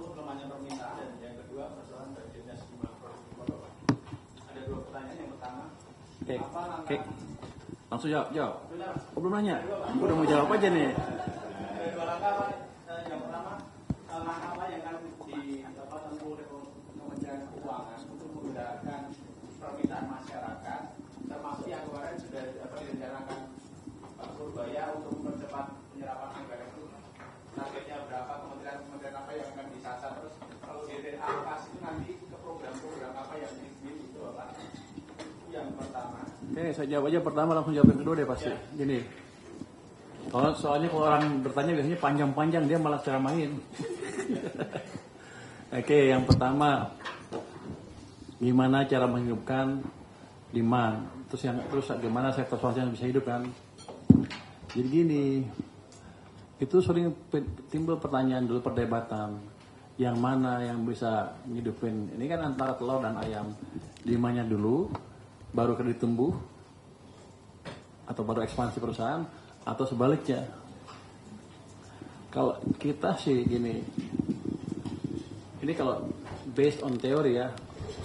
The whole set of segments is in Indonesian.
satu lemahnya permintaan dan yang kedua persoalan terjadinya sejumlah produk. Ada dua pertanyaan. Yang pertama, apa langkah? Langsung jawab. Oh, belum nanya. Udah mau jawab aja nih. Ada dua langkah. Yang pertama, langkah apa yang akan ditempuh oleh Kementerian Keuangan untuk menggerakkan permintaan masyarakat, termasuk yang kemarin sudah direncanakan Pak Purbaya untuk mempercepat penyerapan anggaran itu. Targetnya berapa, kementerian apa yang akan disasar, terus kalau alokasi itu nanti ke program-program apa yang itu Pak. Itu yang pertama. Oke, saya jawab aja pertama, langsung jawab yang kedua deh pasti. Ya. Gini, soalnya kalau orang bertanya biasanya panjang-panjang, dia malah ceramahin. Oke, yang pertama, gimana cara menghidupkan demand, terus gimana sektor swasta bisa hidup kan? Jadi gini, itu sering timbul pertanyaan dulu, perdebatan, yang mana yang bisa ngidupin, ini kan antara telur dan ayam, demandnya dulu, baru kredit tumbuh, atau baru ekspansi perusahaan, atau sebaliknya. Kalau kita sih gini, ini kalau based on teori ya,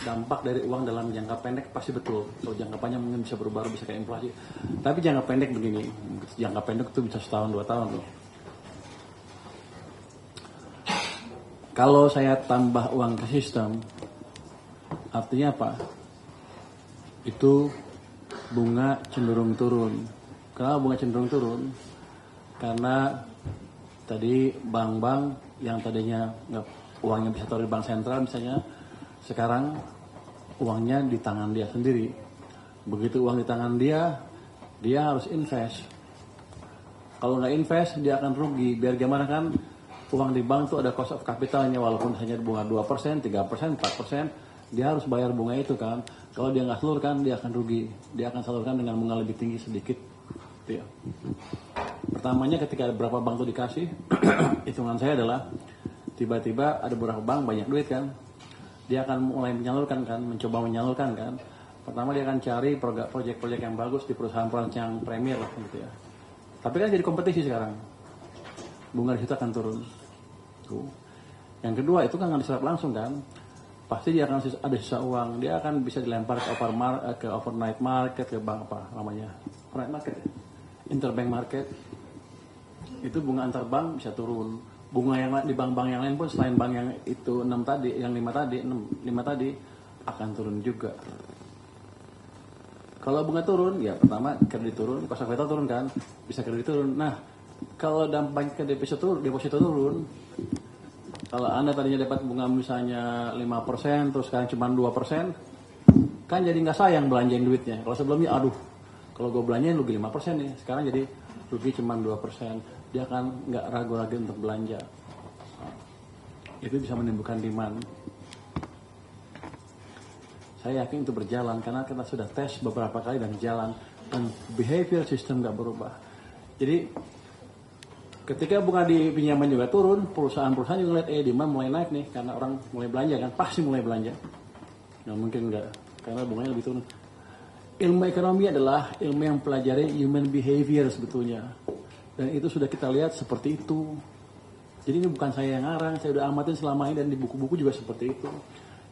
dampak dari uang dalam jangka pendek pasti betul. Kalau jangka panjang mungkin bisa berubah, bisa kayak inflasi. Tapi jangka pendek begini, jangka pendek itu bisa setahun 2 tahun loh. Kalau saya tambah uang ke sistem, artinya apa? Itu bunga cenderung turun. Kenapa bunga cenderung turun? Karena tadi bank-bank yang tadinya uangnya bisa taruh di bank sentral misalnya, sekarang uangnya di tangan dia sendiri. Begitu uang di tangan dia harus invest. Kalau nggak invest, dia akan rugi. Biar gimana kan, uang di bank itu ada cost of capitalnya, walaupun hanya bunga 2%, 3%, 4%, dia harus bayar bunga itu kan. Kalau dia nggak salurkan, dia akan rugi. Dia akan salurkan dengan bunga lebih tinggi sedikit. Itu ya. Pertamanya ketika berapa bank itu dikasih, hitungan saya adalah, tiba-tiba ada beberapa bank banyak duit kan, dia akan mulai menyalurkan kan, mencoba menyalurkan kan. Pertama dia akan cari proyek-proyek yang bagus di perusahaan-perusahaan yang premier lah gitu ya. Tapi kan jadi kompetisi sekarang, bunga di situ akan turun. Tuh. Yang kedua itu kan nggak diserap langsung kan, pasti dia akan ada sisa uang, dia akan bisa dilempar ke overnight market, ke bank apa namanya, overnight market, interbank market. Itu bunga antar bank bisa turun. Bunga yang di bank-bank yang lain pun selain bank yang itu 5 tadi akan turun juga. Kalau bunga turun, ya pertama kredit turun, cost of capital turun kan, bisa kredit turun. Nah, kalau dampaknya ke deposito turun, kalau Anda tadinya dapat bunga misalnya 5%, terus sekarang cuma 2%, kan jadi nggak sayang belanjain duitnya. Kalau sebelumnya, kalau gue belanjain rugi 5% nih, sekarang jadi rugi cuma 2%. Dia akan nggak ragu lagi untuk belanja. Itu bisa menimbulkan demand. Saya yakin itu berjalan karena kita sudah tes beberapa kali dan jalan, dan behavior system nggak berubah. Jadi ketika bunga di pinjaman juga turun, perusahaan-perusahaan juga ngeliat demand mulai naik nih karena orang mulai belanja kan, pasti mulai belanja. Nggak mungkin nggak, karena bunganya lebih turun. Ilmu ekonomi adalah ilmu yang pelajari human behavior sebetulnya. Dan itu sudah kita lihat seperti itu. Jadi ini bukan saya yang ngarang, saya udah amatin selama ini dan di buku-buku juga seperti itu.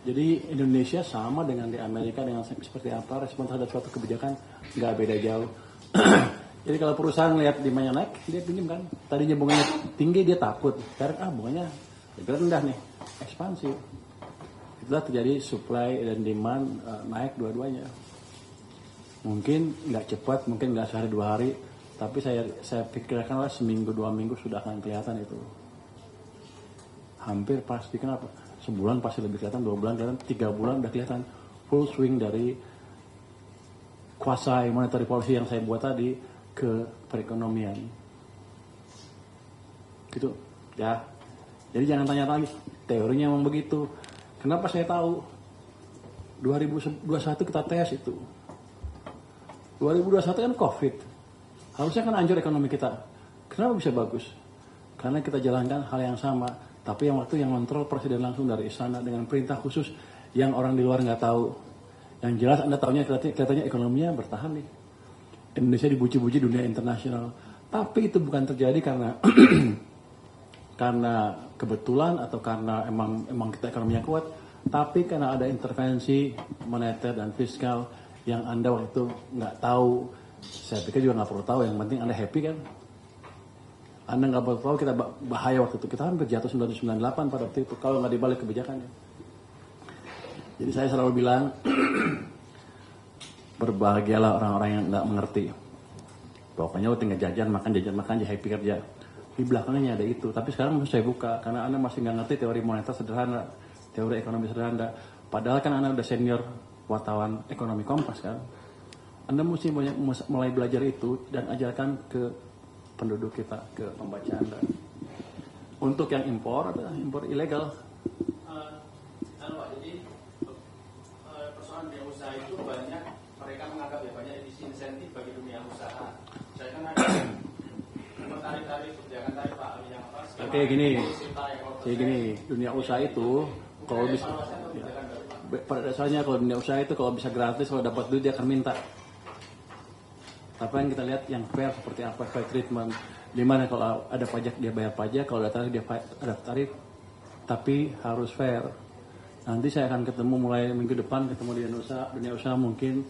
Jadi Indonesia sama dengan di Amerika dengan seperti apa respon terhadap suatu kebijakan, nggak beda jauh. Jadi kalau perusahaan lihat demandnya naik, dia pinjam kan. Tadinya bunganya tinggi dia takut, sekarang bunganya lebih rendah nih, ekspansi. Itulah terjadi supply dan demand naik dua-duanya. Mungkin nggak cepat, mungkin nggak sehari 2 hari. Tapi saya pikirkanlah seminggu 2 minggu sudah akan kelihatan itu. Hampir pasti, kenapa? Sebulan pasti lebih kelihatan, 2 bulan kelihatan, 3 bulan udah kelihatan. Full swing dari kuasa monetary policy yang saya buat tadi ke perekonomian. Gitu ya. Jadi jangan tanya lagi, teorinya memang begitu. Kenapa saya tahu? 2021 kita tes itu. 2021 kan COVID. Harusnya kan hancur ekonomi kita. Kenapa bisa bagus? Karena kita jalankan hal yang sama, tapi yang waktu yang kontrol presiden langsung dari istana dengan perintah khusus yang orang di luar nggak tahu. Yang jelas Anda tahunya kelihatannya ekonominya bertahan nih. Indonesia dipuji-puji dunia internasional. Tapi itu bukan terjadi karena karena kebetulan atau karena emang kita ekonominya kuat, tapi karena ada intervensi moneter dan fiskal yang Anda waktu itu nggak tahu. Saya pikir juga nggak perlu tahu, yang penting Anda happy kan. Anda nggak perlu tahu kita bahaya waktu itu, kita kan berjatuh 1998 pada waktu itu kalau nggak dibalik kebijakannya. Jadi saya selalu bilang berbahagialah orang-orang yang nggak mengerti. Pokoknya lo tinggal jajan makan aja happy kerja. Di belakangnya ada itu, tapi sekarang saya buka karena Anda masih nggak ngerti teori moneter sederhana, teori ekonomi sederhana. Padahal kan Anda udah senior wartawan ekonomi Kompas kan. Anda mesti mulai belajar itu dan ajarkan ke penduduk kita, ke pembaca Anda. Untuk yang impor adalah impor ilegal. Jadi persoalan dunia usaha itu banyak mereka menganggap ya banyak insentif bagi dunia usaha. Saya kan ada tarif-tarif kebijakan tarif Pak yang apa? Oke gini, dunia usaha itu kalau bisa, pada dasarnya kalau dunia usaha itu kalau bisa gratis, kalau dapat duit dia akan minta. Tapi yang kita lihat yang fair seperti apa, fair treatment. Dimana kalau ada pajak dia bayar pajak, kalau ada tarif dia ada tarif, tapi harus fair. Nanti saya akan ketemu mulai minggu depan, ketemu di dunia usaha mungkin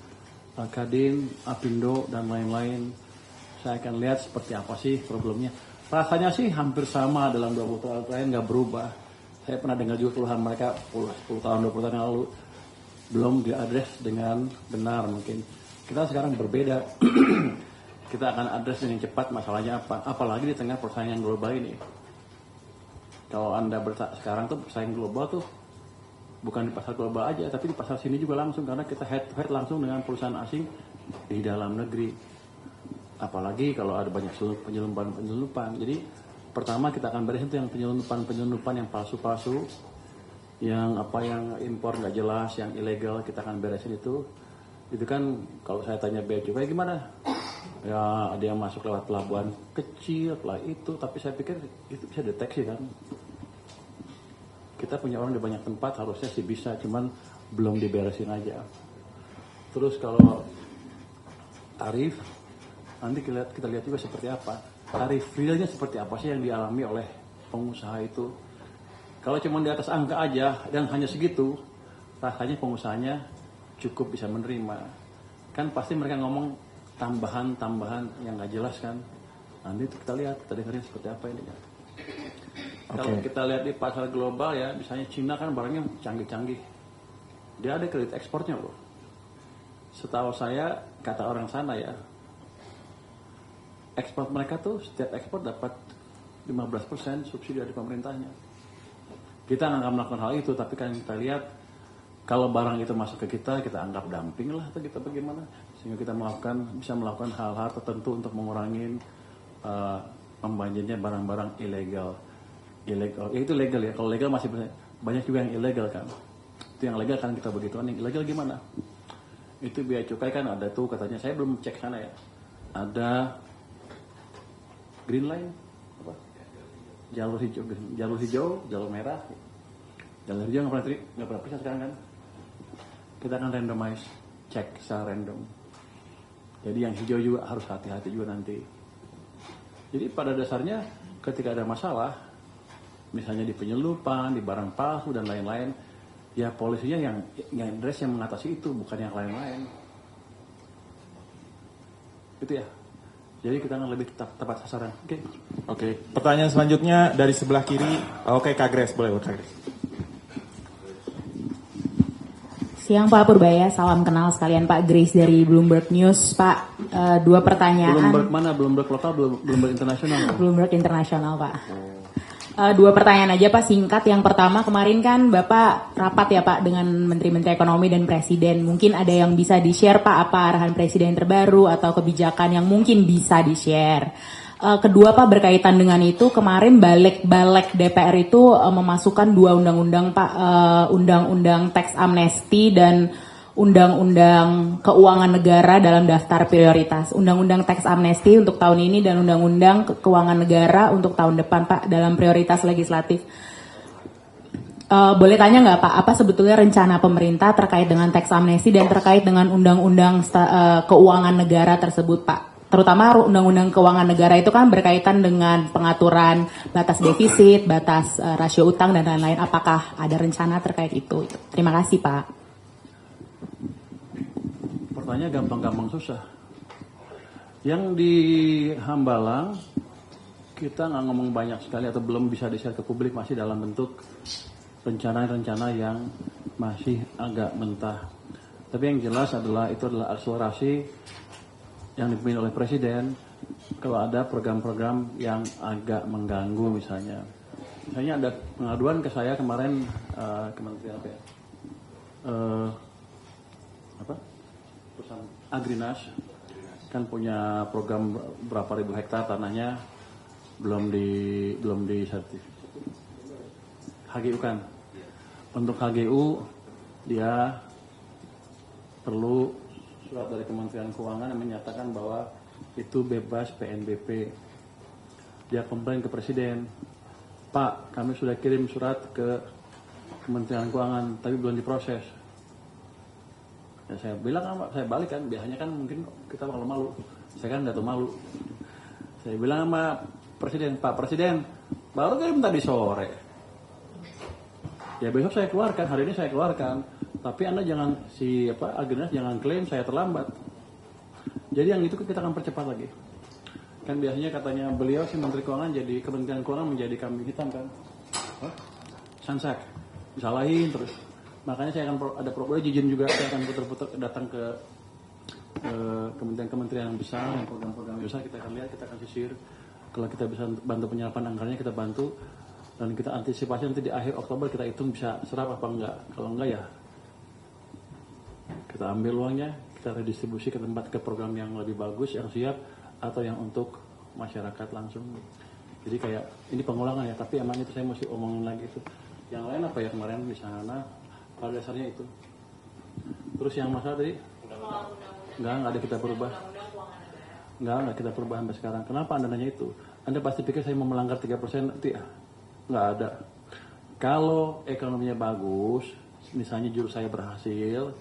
Kadin, Apindo dan lain-lain. Saya akan lihat seperti apa sih problemnya. Rasanya sih hampir sama dalam 20 tahun terakhir, nggak berubah. Saya pernah dengar juga keluhan mereka 10 tahun, 20 tahun yang lalu. Belum diadres dengan benar mungkin. Kita sekarang berbeda. Kita akan address dengan cepat masalahnya apa. Apalagi di tengah persaingan global ini. Kalau Anda sekarang tuh persaingan global tuh bukan di pasar global aja, tapi di pasar sini juga langsung. Karena kita head to head langsung dengan perusahaan asing di dalam negeri. Apalagi kalau ada banyak penyelundupan. Jadi pertama kita akan beresin itu yang penyelundupan yang palsu-palsu, yang impor nggak jelas, yang ilegal, kita akan beresin itu. Itu kan kalau saya tanya bea cukai gimana? Ya ada yang masuk lewat pelabuhan kecil lah itu, tapi saya pikir itu bisa deteksi kan. Kita punya orang di banyak tempat harusnya sih bisa, cuman belum diberesin aja. Terus kalau tarif nanti kita lihat juga seperti apa. Tarif realnya seperti apa sih yang dialami oleh pengusaha itu. Kalau cuma di atas angka aja dan hanya segitu, rasanya pengusahanya cukup bisa menerima. Kan pasti mereka ngomong tambahan yang nggak jelas kan. Nanti kita lihat, kita dengerin seperti apa ini ya. Kalau kita lihat di pasar global ya, misalnya Cina kan barangnya canggih-canggih. Dia ada kredit ekspornya loh. Setahu saya, kata orang sana ya, ekspor mereka tuh setiap ekspor dapat 15% subsidi dari pemerintahnya. Kita nggak akan melakukan hal itu, tapi kan kita lihat kalau barang itu masuk ke kita anggap dumping lah atau kita bagaimana, sehingga kita bisa melakukan hal-hal tertentu untuk mengurangi pembanjirnya barang-barang ilegal. Ya itu legal ya. Kalau legal masih banyak juga yang ilegal kan. Itu yang legal kan kita begituan. Yang ilegal gimana? Itu bea cukai kan ada tuh katanya. Saya belum cek sana ya. Ada green line, apa? Jalur hijau, jalur merah. Jalur hijau nggak pernah periksa sekarang kan. Kita akan randomize, cek secara random. Jadi yang hijau juga harus hati-hati juga nanti. Jadi pada dasarnya ketika ada masalah, misalnya di penyelundupan, di barang palsu dan lain-lain, ya polisinya yang address yang mengatasi itu, bukan yang lain-lain. Itu ya. Jadi kita akan lebih tepat sasaran. Oke. Pertanyaan selanjutnya dari sebelah kiri. Oke, Kak Grace, boleh Kak Grace. Siang Pak Purbaya, salam kenal sekalian Pak. Grace dari Bloomberg News. Pak, 2 pertanyaan. Bloomberg mana? Bloomberg lokal, Bloomberg internasional? Bloomberg internasional Pak. 2 pertanyaan aja Pak, singkat. Yang pertama, kemarin kan Bapak rapat ya Pak dengan Menteri-Menteri Ekonomi dan Presiden. Mungkin ada yang bisa di-share Pak, apa arahan Presiden terbaru atau kebijakan yang mungkin bisa di-share. Kedua Pak, berkaitan dengan itu, kemarin balik DPR itu memasukkan 2 undang-undang Pak, undang-undang tax amnesty dan undang-undang keuangan negara dalam daftar prioritas. Undang-undang tax amnesty untuk tahun ini dan undang-undang keuangan negara untuk tahun depan Pak dalam prioritas legislatif. Boleh tanya nggak Pak, apa sebetulnya rencana pemerintah terkait dengan tax amnesty dan terkait dengan undang-undang keuangan negara tersebut Pak? terutama Undang-Undang Keuangan Negara itu kan berkaitan dengan pengaturan batas defisit, batas rasio utang dan lain-lain. Apakah ada rencana terkait itu? Terima kasih, Pak. Pertanyaan gampang-gampang susah. Yang di Hambalang kita nggak ngomong banyak sekali atau belum bisa di-share ke publik, masih dalam bentuk rencana-rencana yang masih agak mentah. Tapi yang jelas adalah itu adalah akselerasi yang dipimpin oleh Presiden kalau ada program-program yang agak mengganggu misalnya. Misalnya ada pengaduan ke saya kemarin Kementerian apa ya? Perusahaan Agrinas kan punya program berapa ribu hektar tanahnya belum di sertif. HGU kan. Untuk HGU dia perlu surat dari Kementerian Keuangan yang menyatakan bahwa itu bebas PNBP. Dia komplain ke Presiden, Pak, kami sudah kirim surat ke Kementerian Keuangan, tapi belum diproses. Ya, saya bilang, saya balik kan, biasanya kan mungkin kita bakal malu. Saya kan nggak tahu malu. Saya bilang sama Presiden, Pak Presiden, baru kirim tadi sore. Ya besok saya keluarkan, hari ini saya keluarkan. Tapi Anda jangan, Agrinas jangan klaim saya terlambat. Jadi yang itu kita akan percepat lagi. Kan biasanya katanya beliau si Menteri Keuangan jadi Kementerian Keuangan menjadi kambing hitam kan. Sansak, disalahin terus. Makanya saya akan ada program izin juga, saya akan putar-putar datang ke kementerian-kementerian yang besar, yang program-program besar kita akan lihat, kita akan sisir. Kalau kita bisa bantu penyerapan anggarannya kita bantu. Dan kita antisipasi nanti di akhir Oktober kita hitung bisa serap apa enggak. Kalau enggak ya kita ambil uangnya, kita redistribusi ke tempat, ke program yang lebih bagus, yang siap, atau yang untuk masyarakat langsung. Jadi kayak, ini pengulangan ya, tapi emang itu saya mesti omongin lagi itu. Yang lain apa ya kemarin di sana, pada dasarnya itu. Terus yang masalah tadi? Enggak ada kita berubah. Enggak kita berubah sampai sekarang. Kenapa Anda nanya itu? Anda pasti pikir saya mau melanggar 3%, tidak. Enggak ada. Kalau ekonominya bagus, misalnya jurus saya berhasil,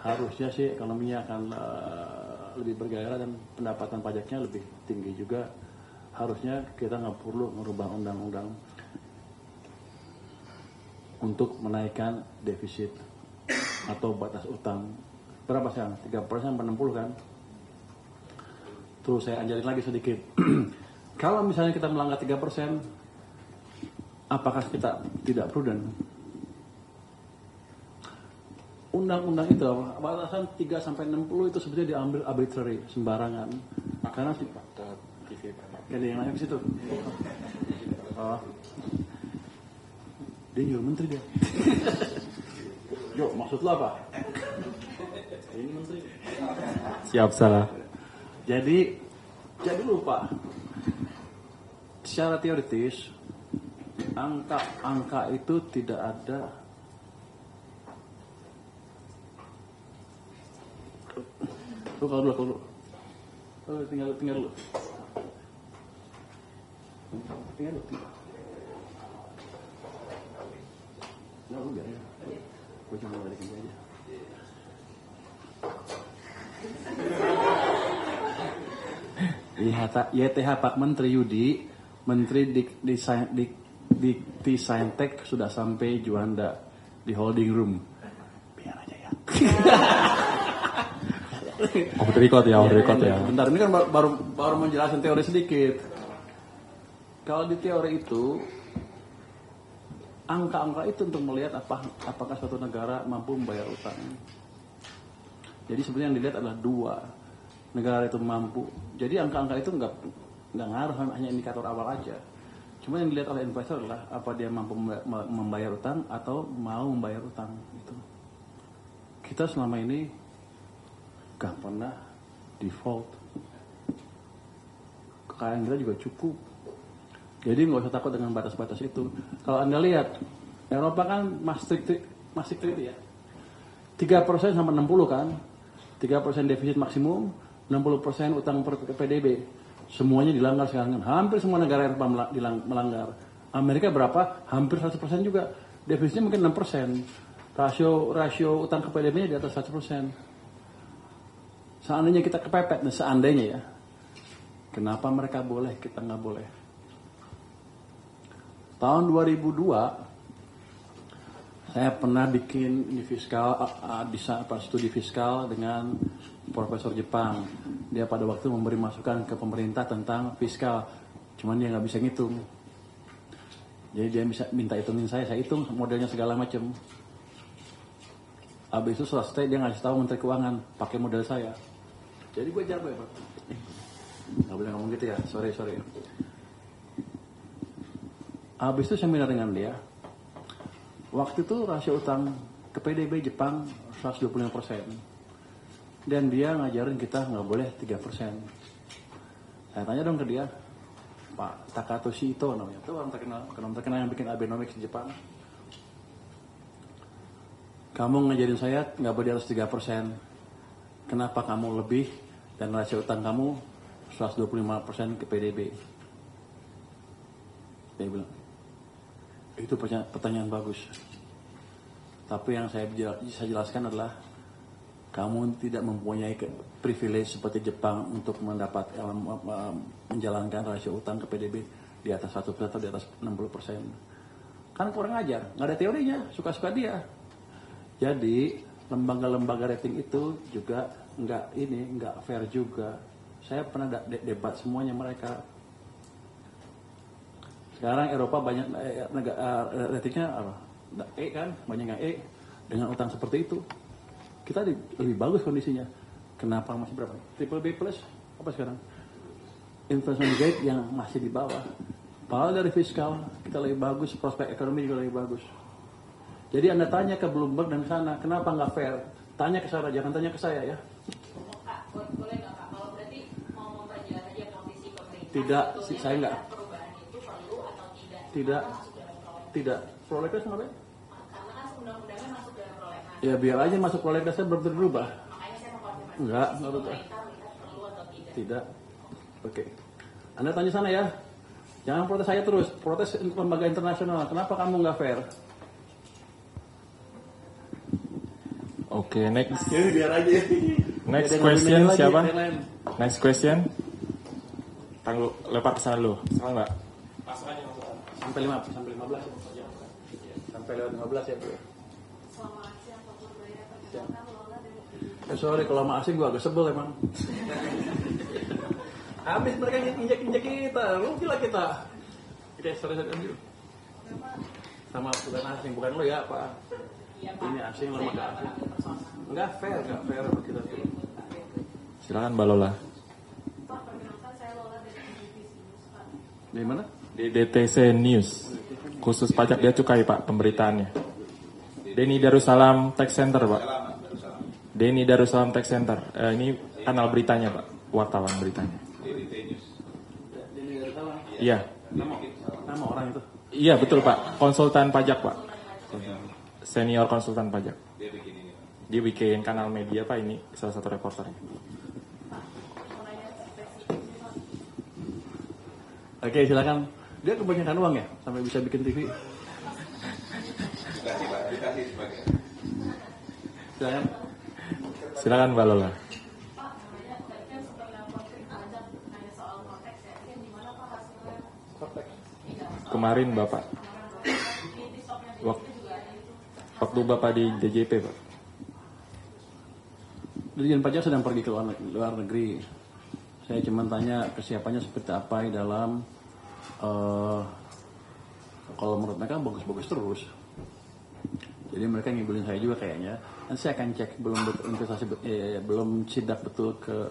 harusnya sih ekonominya akan lebih bergairah dan pendapatan pajaknya lebih tinggi juga. Harusnya kita nggak perlu merubah undang-undang untuk menaikkan defisit atau batas utang. Berapa sekarang? 3% sampai 60 kan? Terus saya ajarin lagi sedikit. Kalau misalnya kita melanggar 3%, apakah kita tidak prudent? Undang-undang itu batasan 3 sampai 60 itu sebetulnya diambil arbitrary, sembarangan. Karena sih ada yang lain ke situ. Oh. Dia nyuruh menteri dia. Yo, maksud lo apa? Ini menteri. Siap salah. Jadi lupa. Secara teoritis angka itu tidak ada. Kalau dulu. Tinggal dulu. Tinggal dulu. Nggak, lu biarin. Gue cuma balikin dia aja. YTH Pak Menteri Yudi, Menteri Dikti Saintek sudah sampai Juanda di holding room. Biar aja ya. Off the record ya. Bentar, ini kan baru menjelaskan teori sedikit. Kalau di teori itu, angka-angka itu untuk melihat apakah suatu negara mampu membayar utang. Jadi sebenarnya yang dilihat adalah dua, negara itu mampu. Jadi angka-angka itu nggak ngaruh, hanya indikator awal aja. Cuma yang dilihat oleh investor adalah apa dia mampu membayar utang atau mau membayar utang. Itu. Kita selama ini gak pernah default. Kekayaan kita juga cukup. Jadi nggak usah takut dengan batas-batas itu. Kalau Anda lihat, Eropa kan masih strict ya. 3% sampai 60 kan. 3% defisit maksimum, 60% utang per PDB. Semuanya dilanggar sekarang. Hampir semua negara Eropa melanggar. Amerika berapa? Hampir 100% juga. Defisitnya mungkin 6%. Rasio utang ke PDB-nya di atas 100%. Seandainya kita kepepet, seandainya ya, Kenapa mereka boleh, kita nggak boleh? Tahun 2002, saya pernah bikin di fiskal, studi fiskal dengan profesor Jepang. Dia pada waktu memberi masukan ke pemerintah tentang fiskal, cuman dia nggak bisa ngitung. Jadi dia bisa minta hitungin saya hitung modelnya segala macam. Habis itu selesai dia ngasih tahu Menteri Keuangan pakai model saya. Jadi gue jawab ya Pak. Nggak boleh ngomong gitu ya, sorry. Habis itu seminar dengan dia. Waktu itu rasio utang ke PDB Jepang 125%. Dan dia ngajarin kita nggak boleh 3%. Saya tanya dong ke dia, Pak Takatoshi Ito namanya, itu orang terkenal yang bikin Abenomics di Jepang. Kamu ngajarin saya nggak boleh di atas 3%. Kenapa kamu lebih dan rasio utang kamu 125% ke PDB? Dia bilang, itu pertanyaan bagus. Tapi yang saya bisa jelaskan adalah kamu tidak mempunyai privilege seperti Jepang untuk menjalankan rasio utang ke PDB di atas 1% atau di atas 60%. Kan kurang ajar, nggak ada teorinya, suka-suka dia. Jadi lembaga-lembaga rating itu juga nggak fair juga. Saya pernah debat semuanya mereka. Sekarang Eropa banyak ratingnya apa? E kan, banyak yang E dengan utang seperti itu. Kita lebih bagus kondisinya. Kenapa masih berapa? Triple B plus apa sekarang? Investment grade yang masih di bawah. Padahal dari fiskal kita lebih bagus, prospek ekonomi juga lebih bagus. Jadi Anda tanya ke Bloomberg dan sana, kenapa nggak fair? Tanya ke sana, jangan tanya ke saya ya. Kak, boleh nggak Kak? Kalau berarti mau memperjelas aja posisi pemerintah. Tidak, saya nggak. Perubahan itu perlu atau tidak? Tidak. Tidak. Prolegnas ngapain? Karena kan undang-undangnya masuk dalam prolegnas. Ya biar aja masuk prolegnasnya belum berubah. Makanya saya mau konfirmasi. Enggak berubah. Pemerintah melihat perlu atau tidak? Tidak. Oke. Anda tanya sana ya. Jangan protes saya terus. Protes lembaga internasional. Kenapa kamu nggak fair? Oke, next. Ini biar aja. Next Ada yang question lebih lagi, siapa? yang lain. Next question. Tangguh, lempar ke sana dulu. Salah nggak? Sampai 15 ya. Sampai lewat 15 ya. Sorry kalau sama asing gue agak sebel emang. Habis mereka injek kita, lu gila kita. Oke, sorry dulu. Sama bukan asing, bukan lo ya Pak. Ini asing lembaga asing. Enggak fair sama kita. Silakan Mbak Lola. Dari mana? Di DTC News. Khusus pajak bea cukai Pak pemberitaannya. Denny Darussalam Tech Center Pak. Denny Darussalam Tech Center. Ini kanal beritanya Pak, wartawan beritanya. Iya. Nama orang itu. Iya betul Pak, konsultan pajak Pak. Senior konsultan pajak. Dia bikin kanal media Pak, ini salah satu reporternya. Oke, silakan. Dia kebanyakan uang ya sampai bisa bikin TV. Silakan. Silakan Mbak Lola. Kemarin Bapak waktu Bapak di DJP Pak. Dirjen Pajak sedang pergi ke luar negeri. Saya cuma tanya kesiapannya seperti apa di dalam kalau menurut mereka bagus-bagus terus. Jadi mereka ngibulin saya juga kayaknya. Nanti saya akan cek belum sidak betul ke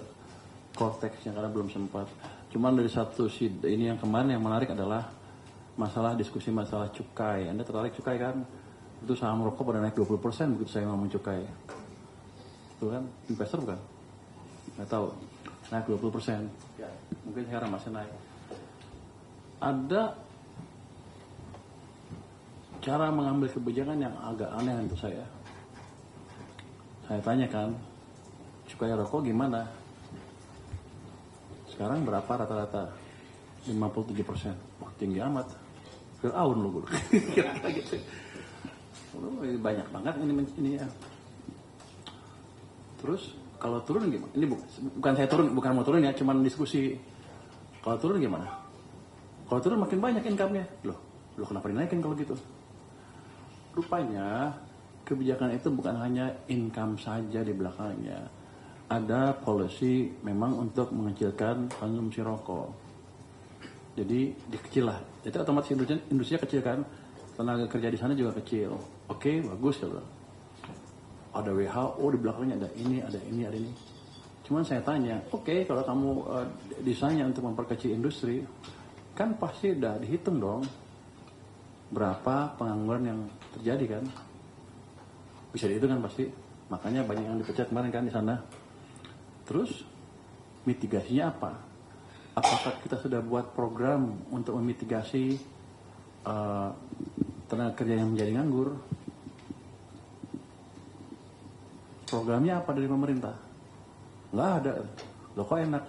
Cortex-nya karena belum sempat. Cuman dari satu ini yang kemarin yang menarik adalah diskusi masalah cukai. Anda tertarik cukai kan? Itu saham rokok pada naik 20% begitu saya ngomong cukai. Itu kan investor bukan? Nggak tahu. Naik 20%. Ya, mungkin sekarang masih naik. Ada cara mengambil kebijakan yang agak aneh untuk saya. Saya tanyakan, cukai rokok gimana? Sekarang berapa rata-rata? 57%. Wah, tinggi amat. Fir'aun loh gue. Gitu. Banyak banget ini ya. Terus kalau turun gimana? Ini bukan saya turun, bukan mau turun ya, cuman diskusi. Kalau turun gimana? Kalau turun makin banyak income-nya. Loh kenapa dinaikin kalau gitu? Rupanya kebijakan itu bukan hanya income saja di belakangnya. Ada policy memang untuk mengecilkan konsumsi rokok. Jadi dikecil lah. Jadi otomatis industrinya kecil kan. Tenaga kerja di sana juga kecil. Oke, bagus kalau. Ada WHO di belakangnya, ada ini. Cuman saya tanya, oke, kalau kamu desainnya untuk memperkecil industri, kan pasti udah dihitung dong berapa pengangguran yang terjadi kan? Bisa dihitung kan pasti. Makanya banyak yang dipecat kemarin kan di sana. Terus mitigasinya apa? Apakah kita sudah buat program untuk memitigasi tenaga kerja yang menjadi nganggur? Programnya apa dari pemerintah? Nggak ada. Loh kok enak?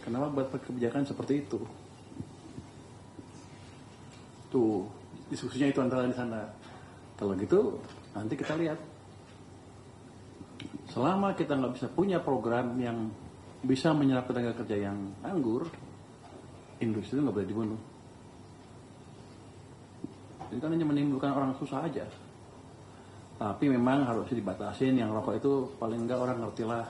Kenapa buat kebijakan seperti itu? Tuh, diskusinya itu antara di sana. Kalau gitu, nanti kita lihat. Selama kita nggak bisa punya program yang bisa menyerap tenaga kerja yang nganggur, industri itu nggak boleh dibunuh. Itu kan hanya menimbulkan orang susah aja. Tapi memang harus dibatasin, yang rokok itu paling enggak orang ngerti lah.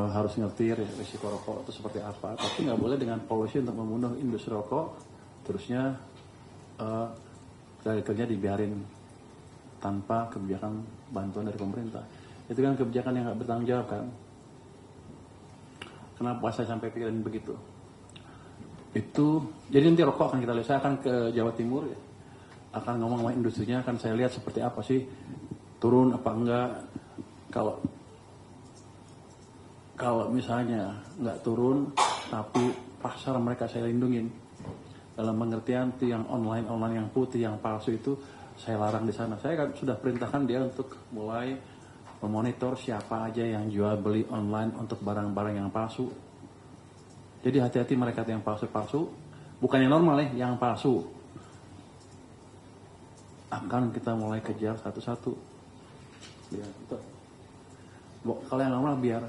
Harus ngerti risiko rokok itu seperti apa. Tapi nggak boleh dengan policy untuk membunuh industri rokok, terusnya tenaga kerja dibiarin tanpa kebijakan bantuan dari pemerintah. Itu kan kebijakan yang nggak bertanggung jawab kan. Kenapa saya sampai pikirin begitu? Itu, jadi nanti rokok akan kita lihat. Saya akan ke Jawa Timur ya. Akan ngomong sama industrinya, akan saya lihat seperti apa sih, turun apa enggak. Kalau misalnya nggak turun, tapi pasar mereka saya lindungin. Dalam pengertian itu yang online yang putih, yang palsu itu saya larang di sana. Saya kan sudah perintahkan dia untuk mulai memonitor siapa aja yang jual beli online untuk barang-barang yang palsu. Jadi hati-hati mereka yang palsu-palsu, bukan yang normal ya, yang palsu. Akan kita mulai kejar satu-satu. Biar itu. Kalau yang normal biar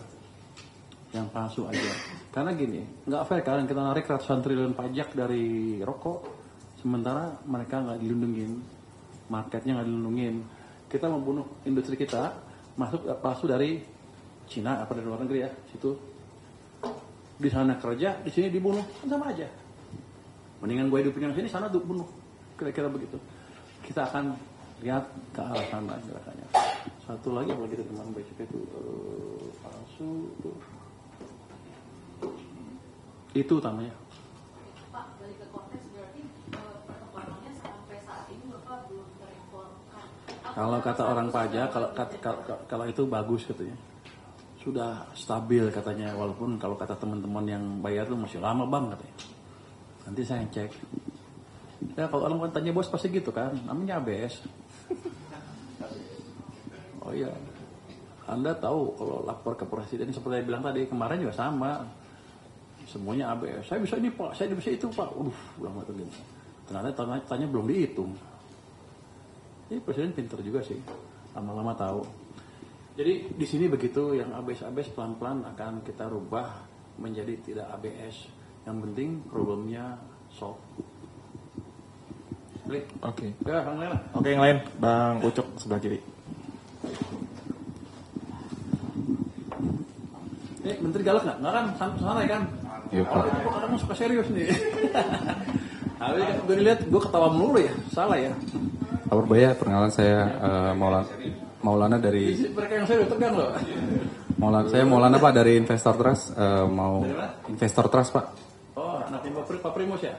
yang palsu aja. Karena gini, nggak fair kan kita narik ratusan triliun pajak dari rokok, sementara mereka nggak dilindungin, marketnya nggak dilindungin. Kita membunuh industri kita, masuk palsu dari Cina apa dari luar negeri ya, situ. Di sana kerja, di sini dibunuh, kan sama aja. Mendingan gue hidupin yang sini, sana tuh bunuh. Kira-kira begitu. Kita akan lihat ke arah sana gerakannya. Satu lagi apa gitu teman baca itu palsu itu utamanya. Pak, balik ke konteks berarti pertemuannya sampai saat ini Bapak belum terinformasikan. Kalau kata orang pajak, kalau itu bagus katanya. Sudah stabil katanya, walaupun kalau kata teman-teman yang bayar tuh masih lama bang katanya. Nanti saya cek. Ya kalau orang tanya bos pasti gitu kan, namanya ABS. Oh iya, Anda tahu kalau lapor ke presiden seperti yang bilang tadi, kemarin juga sama. Semuanya ABS, saya bisa ini pak, saya bisa itu pak. Ulang lagi. Ternyata tanya belum dihitung. Ini presiden pintar juga sih, lama-lama tahu. Jadi di sini begitu, yang ABS pelan-pelan akan kita rubah menjadi tidak ABS. Yang penting problemnya solve. Oke. Ya, yang lain. Oke, yang lain, Bang Ucok sebelah kiri. Menteri galak nggak? Nggak kan, santai kan? Iya, Pak. Itu kok kadang suka serius nih. Tapi gue lihat gue ketawa melulu ya, salah ya. Pak Purbaya, perkenalan saya Maulana dari Mereka yang serius tegang loh. Maulana Pak dari Investor Trust, mau Investor Trust Pak. Oh, anaknya Pak Primus ya?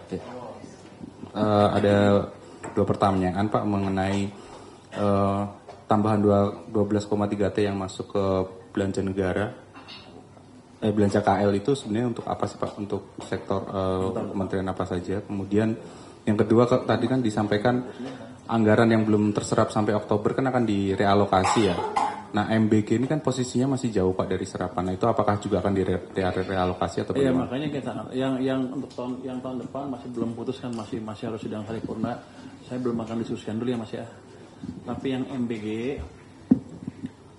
Ada 2 pertanyaan Pak mengenai tambahan 12,3 T yang masuk ke belanja negara. Belanja KL itu sebenarnya untuk apa sih Pak? Untuk sektor kementerian apa saja? Kemudian yang kedua tadi kan disampaikan anggaran yang belum terserap sampai Oktober kan akan direalokasi ya. Nah MBG ini kan posisinya masih jauh Pak dari serapan. Nah itu apakah juga akan direalokasi atau Iya bagaimana? makanya kita yang untuk tahun depan masih belum putuskan, masih harus sidang paripurna. Saya belum akan diskusikan dulu ya Mas ya. Tapi yang MBG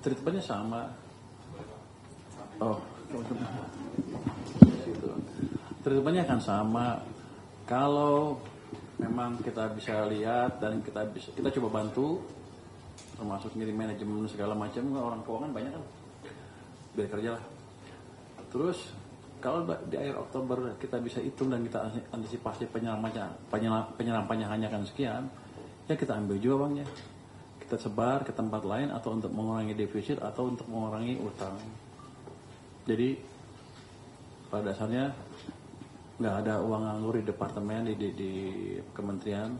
treatmentnya sama. Oh, treatmentnya akan sama. Kalau memang kita bisa lihat dan kita coba bantu, termasuk ngirim manajemen segala macam, orang keuangan banyak kan, biar kerja lah. Terus kalau di akhir Oktober kita bisa hitung dan kita antisipasi penyerapannya hanya akan sekian, ya kita ambil juga uangnya, kita sebar ke tempat lain atau untuk mengurangi defisit atau untuk mengurangi utang. Jadi pada dasarnya nggak ada uang nganggur di departemen di kementerian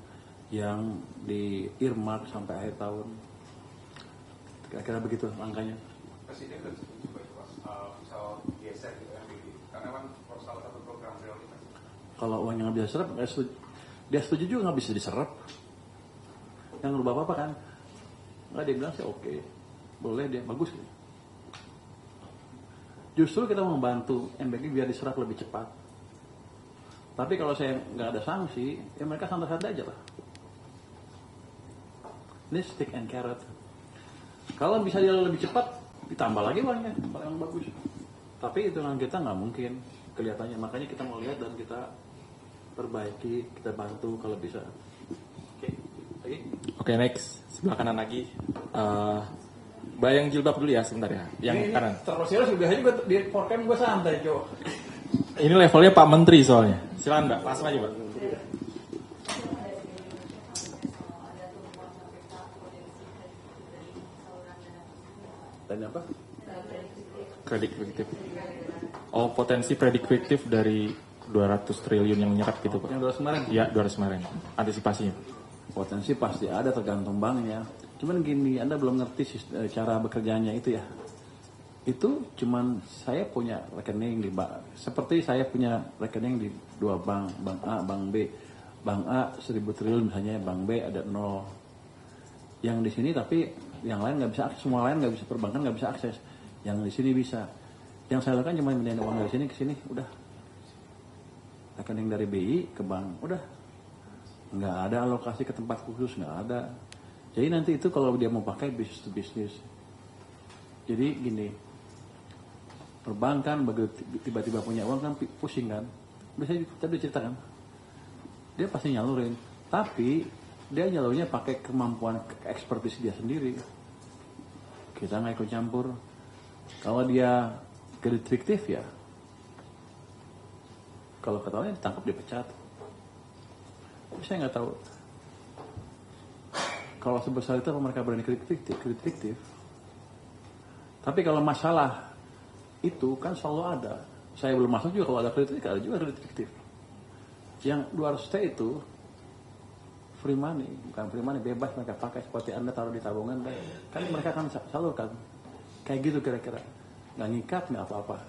yang di earmark sampai akhir tahun. Kira-kira begitu angkanya. Presiden kan misal geser gitu kan, karena kan salah satu program prioritas. Kalau uangnya nggak bisa diserap, dia setuju juga nggak bisa diserap. Yang ngerubah apa kan? Nggak, dia bilang sih oke, boleh, dia bagus. Justru kita membantu MBG biar diserap lebih cepat. Tapi kalau saya nggak ada sanksi, ya mereka santai-santai aja lah. Ini stick and carrot. Kalau bisa dia lebih cepat, ditambah lagi uangnya, paling bagus. Tapi hitungan kita nggak mungkin kelihatannya. Makanya kita mau lihat dan kita perbaiki, kita bantu kalau bisa. Oke, lagi? Oke, next. Sebelah kanan lagi. Bayang jilbab dulu ya sebentar ya. Yang kanan. Terus serius biasanya gue di forecam gue santai, Jo. Ini levelnya Pak Menteri soalnya. Silakan Mbak, langsung aja Mbak. Tanya apa? Prediktif. Oh, potensi prediktif dari 200 triliun yang menyerap gitu Pak. Yang 200 kemarin? Iya, 200 kemarin. Antisipasinya. Potensi pasti ada, tergantung banknya. Cuman gini, Anda belum ngerti cara bekerjanya itu ya. Itu cuman saya punya rekening di bank. Seperti saya punya rekening di dua bank, bank A, bank B. Bank A 1000 triliun misalnya, bank B ada 0. Yang di sini tapi yang lain nggak bisa akses, semua lain nggak bisa, perbankan nggak bisa akses. Yang di sini bisa. Yang saya lakukan cuma pindahin uang dari sini ke sini, udah. Rekening dari BI ke bank, udah. Nggak ada alokasi ke tempat khusus, nggak ada. Jadi nanti itu kalau dia mau pakai bisnis to bisnis. Jadi gini, perbankan begitu tiba-tiba punya uang kan pusing kan. Bisa tadi ceritakan. Dia pasti nyalurin, tapi dia nyalurnya pakai kemampuan ekspertis dia sendiri. Kita nggak ikut campur. Kalau dia kredit fiktif ya, kalau ketahuan ditangkap dipecat. Tapi saya nggak tahu. Kalau sebesar itu mereka berani kredit fiktif. Tapi kalau masalah itu kan selalu ada. Saya belum masuk juga kalau ada kredit fiktif, ada juga kredit fiktif. Yang 200T itu free money, bukan free money, bebas mereka pakai seperti Anda taruh di tabungan, kan mereka akan salurkan. Kayak gitu kira-kira. Nggak ngikat, nggak apa-apa.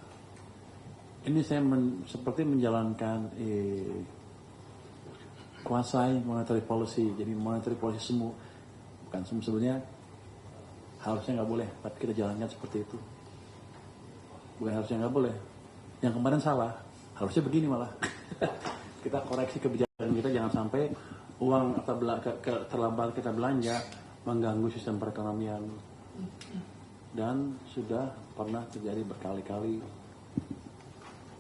Ini saya seperti menjalankan kuasai monetary policy. Jadi monetary policy semu, bukan sebenarnya harusnya nggak boleh, tapi kita jalankan seperti itu. Bukan harusnya nggak boleh. Yang kemarin salah, harusnya begini malah. Kita koreksi kebijakan kita, jangan sampai uang atau terlambat kita belanja mengganggu sistem perekonomian. Dan sudah pernah terjadi berkali-kali.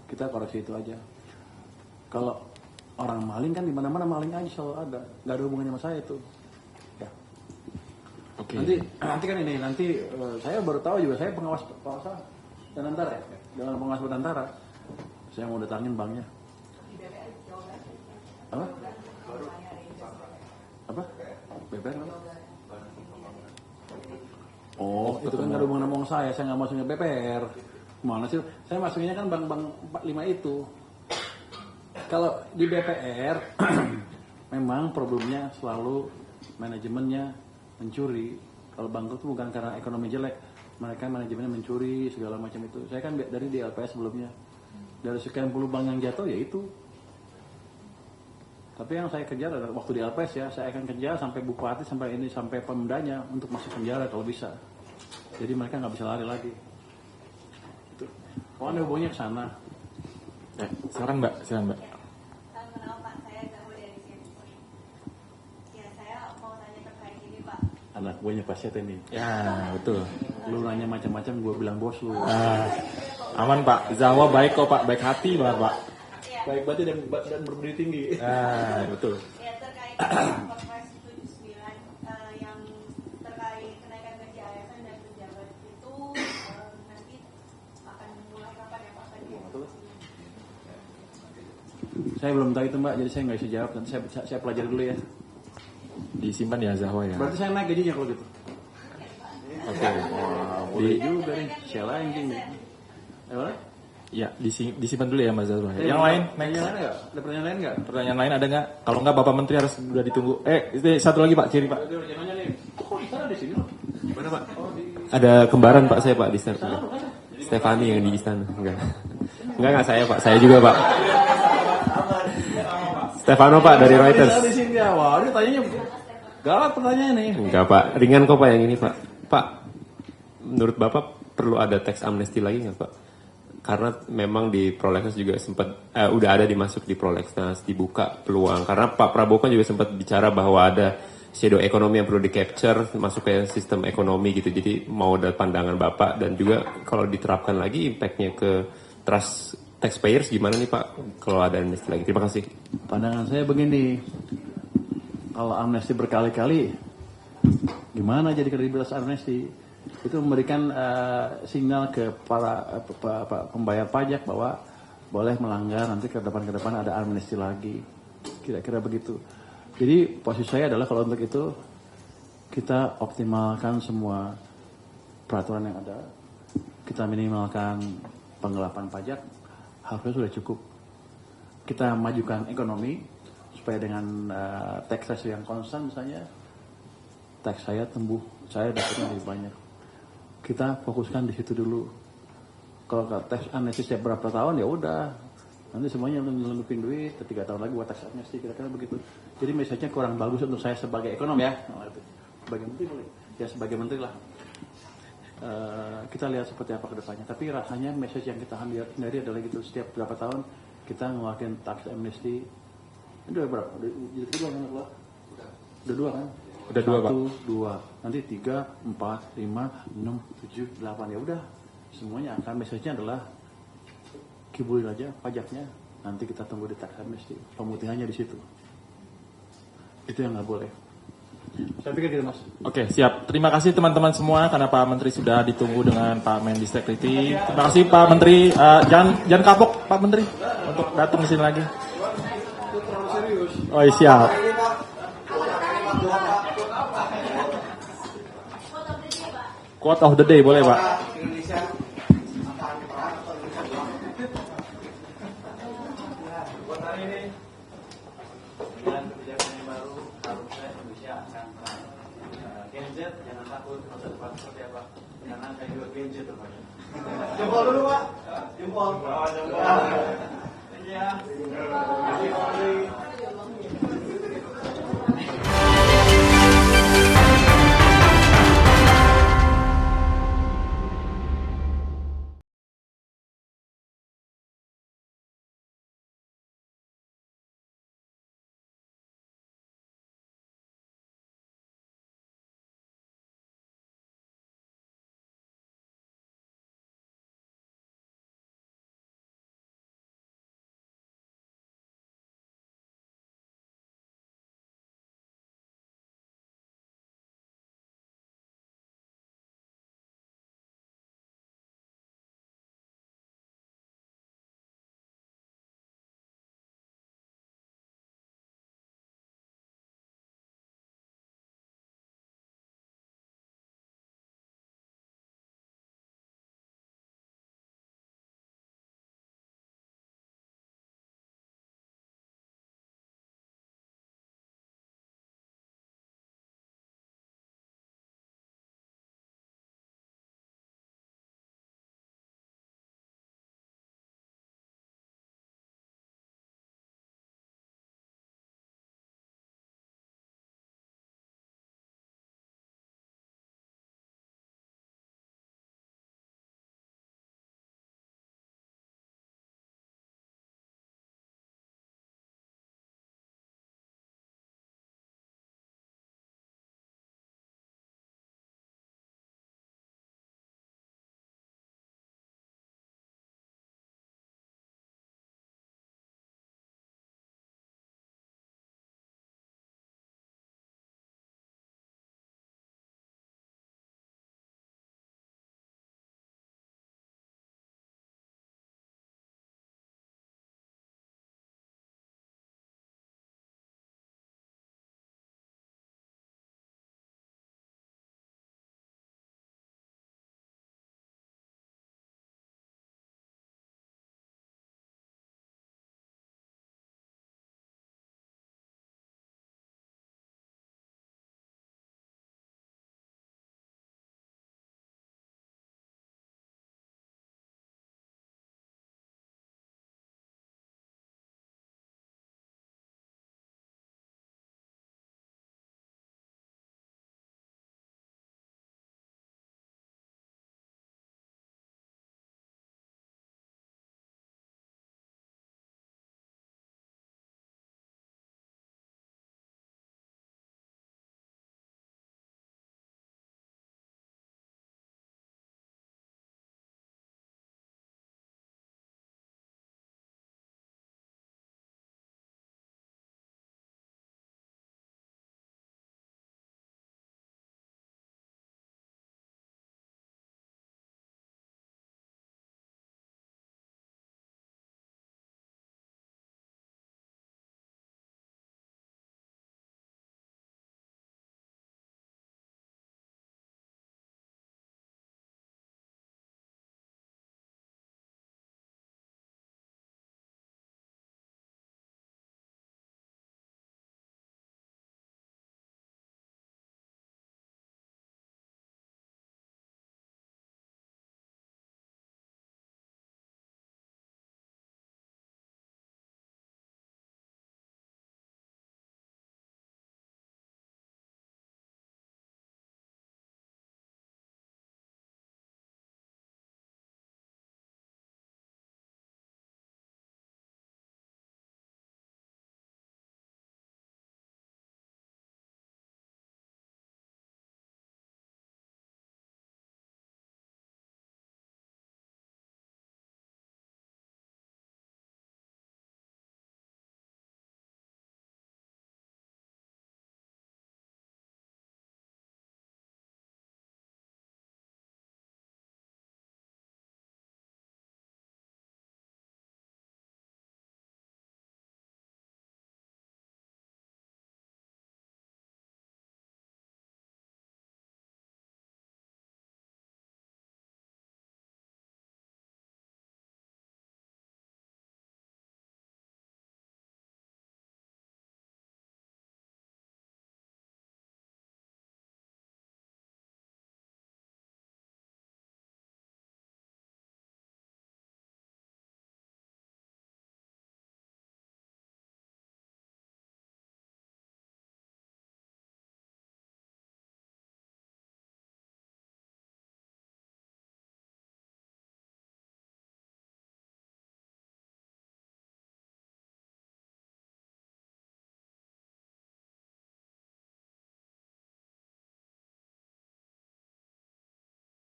Kita koreksi itu aja. Kalau orang maling kan di mana-mana maling aja selalu ada, nggak ada hubungannya sama saya itu. Ya. Oke. Nanti kan ini saya baru tahu juga, saya pengawas dan antara ya, dengan pengawas dan antara. Saya mau datangin banknya. Apa? BPR apa? Oh, itu kan nggak ada hubungan sama saya nggak masuknya BPR. Mana sih? Saya masuknya kan bank-bank 45 itu. Kalau di BPR, memang problemnya selalu manajemennya mencuri. Kalau bank itu bukan karena ekonomi jelek, mereka manajemennya mencuri segala macam itu. Saya kan dari di LPS sebelumnya, dari sekian puluh bank yang jatuh ya itu. Tapi yang saya kejar adalah waktu di LPS ya, saya akan kejar sampai bupati, sampai pemdanya untuk masuk penjara kalau bisa. Jadi mereka nggak bisa lari lagi. Itu. Kalau ada hubungannya ke sana. Silakan Mbak. Kenal Pak, saya Zahul dari sini. Ya, saya mau tanya terkait ini Pak. Anak buahnya Pak Syed ini. Ya, betul. Lu nanya macam-macam, gue bilang bos lu. Aman Pak, Zawa baik kok Pak, baik hati banget Pak. Ya, baik batin dan berdiri tinggi. Betul. Ya, terkait dengan Perpres 79 yang terkait kenaikan gaji ASN dan pejabat itu nanti akan mulai kapan ya Pak? Saya belum tahu itu Mbak, jadi saya nggak bisa jawab. Nanti saya pelajari dulu ya. Disimpan ya Zahwa ya. Berarti saya naik gajinya kalau gitu. Oke. Boleh juga nih, saya lain gini. Ya, disimpan dulu ya Mas Zahwa. Yang lain, next. Yang lain nggak? Ada pertanyaan lain nggak? Pertanyaan lain ada nggak? Kalau nggak Bapak Menteri harus sudah ditunggu. Itu satu lagi Pak, kiri Pak. Jangan nih. Oh, di sana di sini loh. Mana Pak? Ada kembaran Pak saya Pak di sana. Stefani yang di istana. Enggak saya Pak. Saya juga Pak. Stefano Pak dari Reuters. Di sini ya. Wah, ini tanyanya galak pertanyaan nih. Enggak Pak. Ringan kok Pak yang ini Pak. Pak, menurut Bapak perlu ada tax amnesty lagi nggak Pak? Karena memang di prolegnas juga sempat udah ada dimasuk di prolegnas, dibuka peluang. Karena Pak Prabowo kan juga sempat bicara bahwa ada shadow ekonomi yang perlu di-capture masuk ke sistem ekonomi gitu. Jadi mau ada pandangan Bapak dan juga kalau diterapkan lagi impact-nya ke trust taxpayers gimana nih Pak kalau ada amnesty lagi? Terima kasih. Pandangan saya begini, kalau amnesti berkali-kali, gimana jadi kredibilitas amnesti? Itu memberikan sinyal ke para pembayar pajak bahwa boleh melanggar, nanti ke depan ada amnesti lagi, kira-kira begitu. Jadi posisi saya adalah kalau untuk itu kita optimalkan semua peraturan yang ada, kita minimalkan penggelapan pajak, harusnya sudah cukup. Kita majukan ekonomi supaya dengan tax ratio yang konstan misalnya, tax saya tumbuh, saya dapatnya lebih banyak. Kita fokuskan di situ dulu. Kalau tax amnesty setiap berapa tahun ya udah, nanti semuanya ngelupin duit, 3 tahun lagi buat tax amnesty, kira-kira begitu. Jadi message-nya kurang bagus untuk saya sebagai ekonom ya. Sebagai menteri boleh, ya sebagai menteri lah. Kita lihat seperti apa ke depannya. Tapi rasanya message yang kita hindari adalah gitu, setiap berapa tahun kita ngeluarin tax amnesty. Ini udah berapa? Udah 2 kan? Udah 2 Pak. 1, 2, nanti 3, 4, 5, 6, 7, 8 ya udah. Semuanya akan message-nya adalah kibulin aja pajaknya. Nanti kita tunggu di tax amnesty. Pemutihannya di situ. Itu yang nggak boleh. Saya pikir gitu Mas. Oke, siap. Terima kasih teman-teman semua karena Pak Menteri sudah ditunggu dengan Pak Mendistekti. Terima kasih Pak Menteri. Jangan kapok Pak Menteri untuk datang ke sini lagi. Oh, siap. Quote of the day boleh Pak. Buat hari ini dengan kebijakan yang baru harusnya Indonesia akan Gen Z jangan takut masa depan seperti apa, karena saya juga Gen Z terbanyak. Jempol dulu Pak. Jempol.